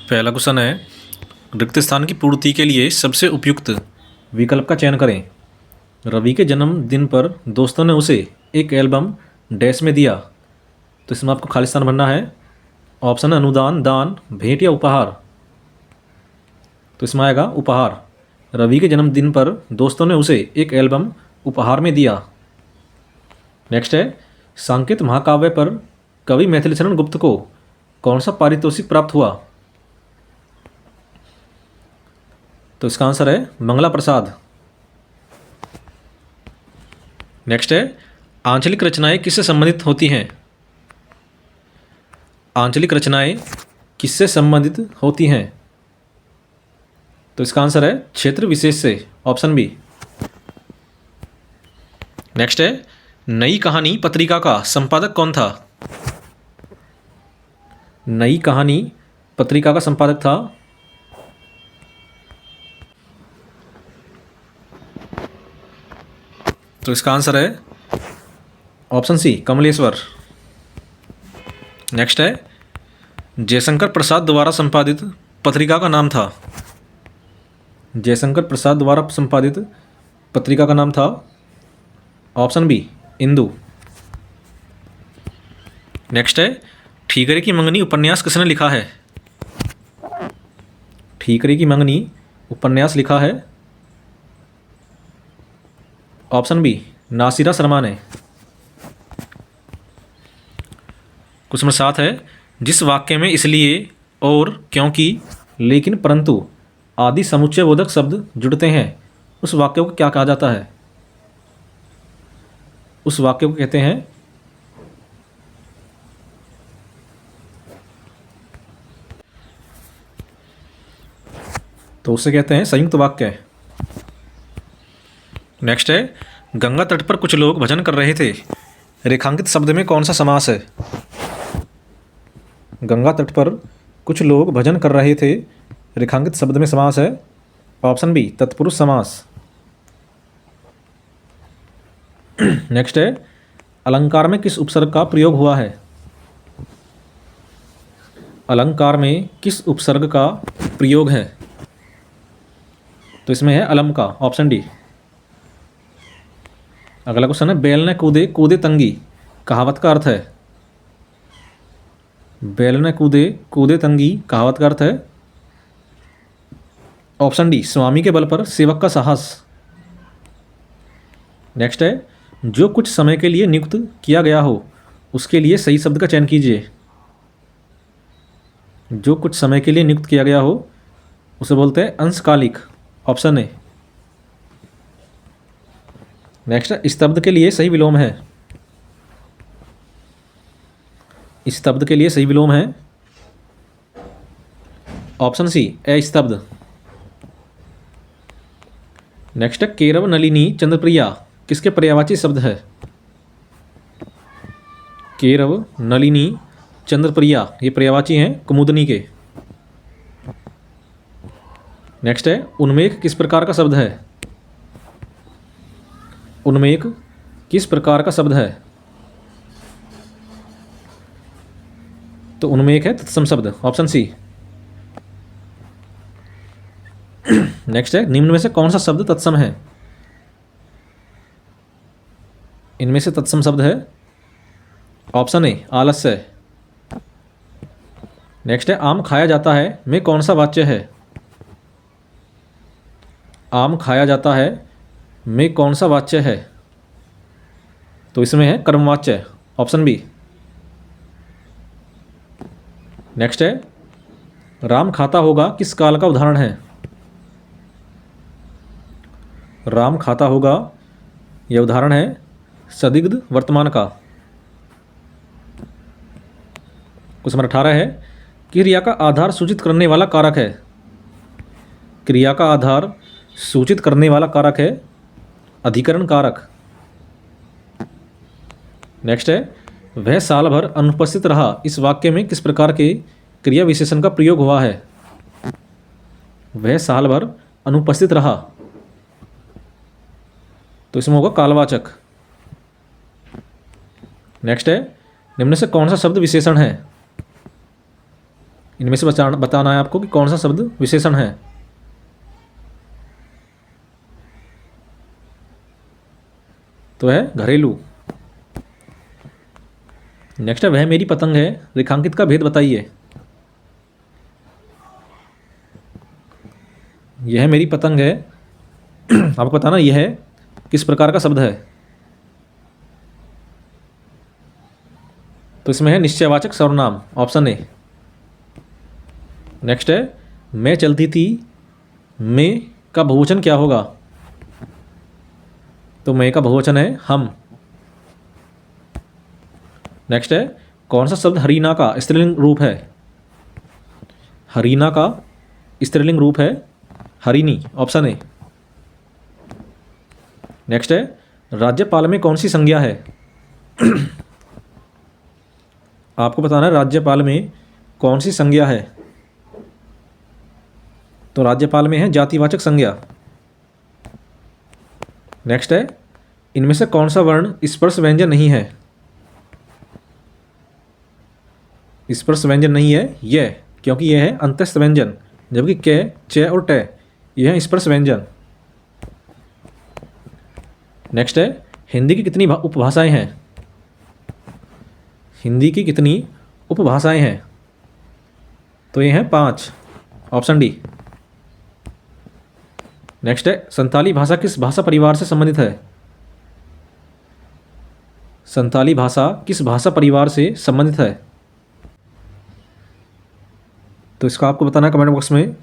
पहला क्वेश्चन है, रिक्त स्थान की पूर्ति के लिए सबसे उपयुक्त विकल्प का चयन करें। रवि के जन्मदिन पर दोस्तों ने उसे एक एल्बम डैश में दिया, तो इसमें आपको खाली स्थान भरना है। ऑप्शन है अनुदान, दान, भेंट या उपहार। तो इसमें आएगा उपहार। रवि के जन्मदिन पर दोस्तों ने उसे एक एल्बम उपहार में दिया। नेक्स्ट है, सांकेत महाकाव्य पर कवि मैथिलीशरण गुप्त को कौन सा पारितोषिक प्राप्त हुआ? तो इसका आंसर है मंगला प्रसाद। नेक्स्ट है, आंचलिक रचनाएं किससे संबंधित होती हैं? आंचलिक रचनाएं किससे संबंधित होती हैं? तो इसका आंसर है क्षेत्र विशेष से, ऑप्शन बी। नेक्स्ट है, नई कहानी पत्रिका का संपादक कौन था? नई कहानी पत्रिका का संपादक था तो इसका आंसर है ऑप्शन सी, कमलेश्वर। नेक्स्ट है, जयशंकर प्रसाद द्वारा संपादित पत्रिका का नाम था। जयशंकर प्रसाद द्वारा संपादित पत्रिका का नाम था ऑप्शन बी, इंदु। नेक्स्ट है, ठीकरे की मंगनी उपन्यास किसने लिखा है? ठीकरे की मंगनी उपन्यास लिखा है ऑप्शन बी, नासिरा शर्मा ने। क्वेश्चन नंबर 7 है, जिस वाक्य में इसलिए, और, क्योंकि, लेकिन, परंतु आदि समुच्चय बोधक शब्द जुड़ते हैं, उस वाक्य को क्या कहा जाता है? उस वाक्य को कहते हैं तो उसे कहते हैं संयुक्त वाक्य। नेक्स्ट है, गंगा तट पर कुछ लोग भजन कर रहे थे, रेखांकित शब्द में कौन सा समास है? गंगा तट पर कुछ लोग भजन कर रहे थे, रेखांकित शब्द में समास है ऑप्शन बी, तत्पुरुष समास। नेक्स्ट है, अलंकार में किस उपसर्ग का प्रयोग हुआ है? अलंकार में किस उपसर्ग का प्रयोग है? तो इसमें है अलम का, ऑप्शन डी। अगला क्वेश्चन है, बैल ने कूदे कूदे तंगी कहावत का अर्थ है? बैल ने कूदे कूदे तंगी कहावत का अर्थ है ऑप्शन डी, स्वामी के बल पर सेवक का साहस। नेक्स्ट है, जो कुछ समय के लिए नियुक्त किया गया हो उसके लिए सही शब्द का चयन कीजिए। जो कुछ समय के लिए नियुक्त किया गया हो उसे बोलते हैं अंशकालिक, ऑप्शन ए। नेक्स्ट है, स्तब्ध के लिए सही विलोम है। स्तब्ध के लिए सही विलोम है ऑप्शन सी, अस्तब्ध। नेक्स्ट है, केरव नलिनी चंद्रप्रिया किसके पर्यायवाची शब्द है? केरव नलिनी चंद्रप्रिया ये पर्यायवाची हैं कुमुदनी के। नेक्स्ट है, उन्मेष किस प्रकार का शब्द है? उन्मेष किस प्रकार का शब्द है? तो उन्मेष है तत्सम शब्द, ऑप्शन सी। नेक्स्ट है, निम्न में से कौन सा शब्द तत्सम है? इनमें से तत्सम शब्द है ऑप्शन ए, आलस्य। नेक्स्ट है, आम खाया जाता है में कौन सा वाच्य है? आम खाया जाता है में कौन सा वाच्य है? तो इसमें है कर्मवाच्य, ऑप्शन बी। नेक्स्ट है, राम खाता होगा किस काल का उदाहरण है? राम खाता होगा यह उदाहरण है संदिग्ध वर्तमान का। क्वेश्चन नंबर 18 है, क्रिया का आधार सूचित करने वाला कारक है। क्रिया का आधार सूचित करने वाला कारक है अधिकरण कारक। नेक्स्ट है, वह साल भर अनुपस्थित रहा इस वाक्य में किस प्रकार के क्रिया विशेषण का प्रयोग हुआ है? वह साल भर अनुपस्थित रहा तो इसमें होगा कालवाचक। नेक्स्ट है, निम्न से कौन सा शब्द विशेषण है? इनमें से बताना है आपको कि कौन सा शब्द विशेषण है। तो है घरेलू। नेक्स्ट है वह मेरी पतंग है, रेखांकित का भेद बताइए। यह मेरी पतंग है, आपको बताना यह किस प्रकार का शब्द है। तो इसमें है निश्चयवाचक सर्वनाम, ऑप्शन ए। नेक्स्ट है मैं चलती थी, मैं का बहुवचन क्या होगा। तो मैं का बहुवचन है हम। नेक्स्ट है कौन सा शब्द हरीना का स्त्रीलिंग रूप है। हरीना का स्त्रीलिंग रूप है हरिणी, ऑप्शन ए। नेक्स्ट है राज्यपाल में कौन सी संज्ञा है। आपको बताना है राज्यपाल में कौन सी संज्ञा है। तो राज्यपाल में है जातिवाचक संज्ञा। नेक्स्ट है इनमें से कौन सा वर्ण स्पर्श व्यंजन नहीं है। स्पर्श व्यंजन नहीं है यह, क्योंकि यह है अंतस्थ व्यंजन, जबकि क, च और ट यह है स्पर्श व्यंजन। नेक्स्ट है हिंदी की कितनी उपभाषाएं हैं। हिंदी की कितनी उपभाषाएं हैं। तो ये हैं 5, ऑप्शन डी। नेक्स्ट है संताली भाषा किस भाषा परिवार से संबंधित है। संताली भाषा किस भाषा परिवार से संबंधित है। तो इसका आपको बताना है कमेंट बॉक्स में।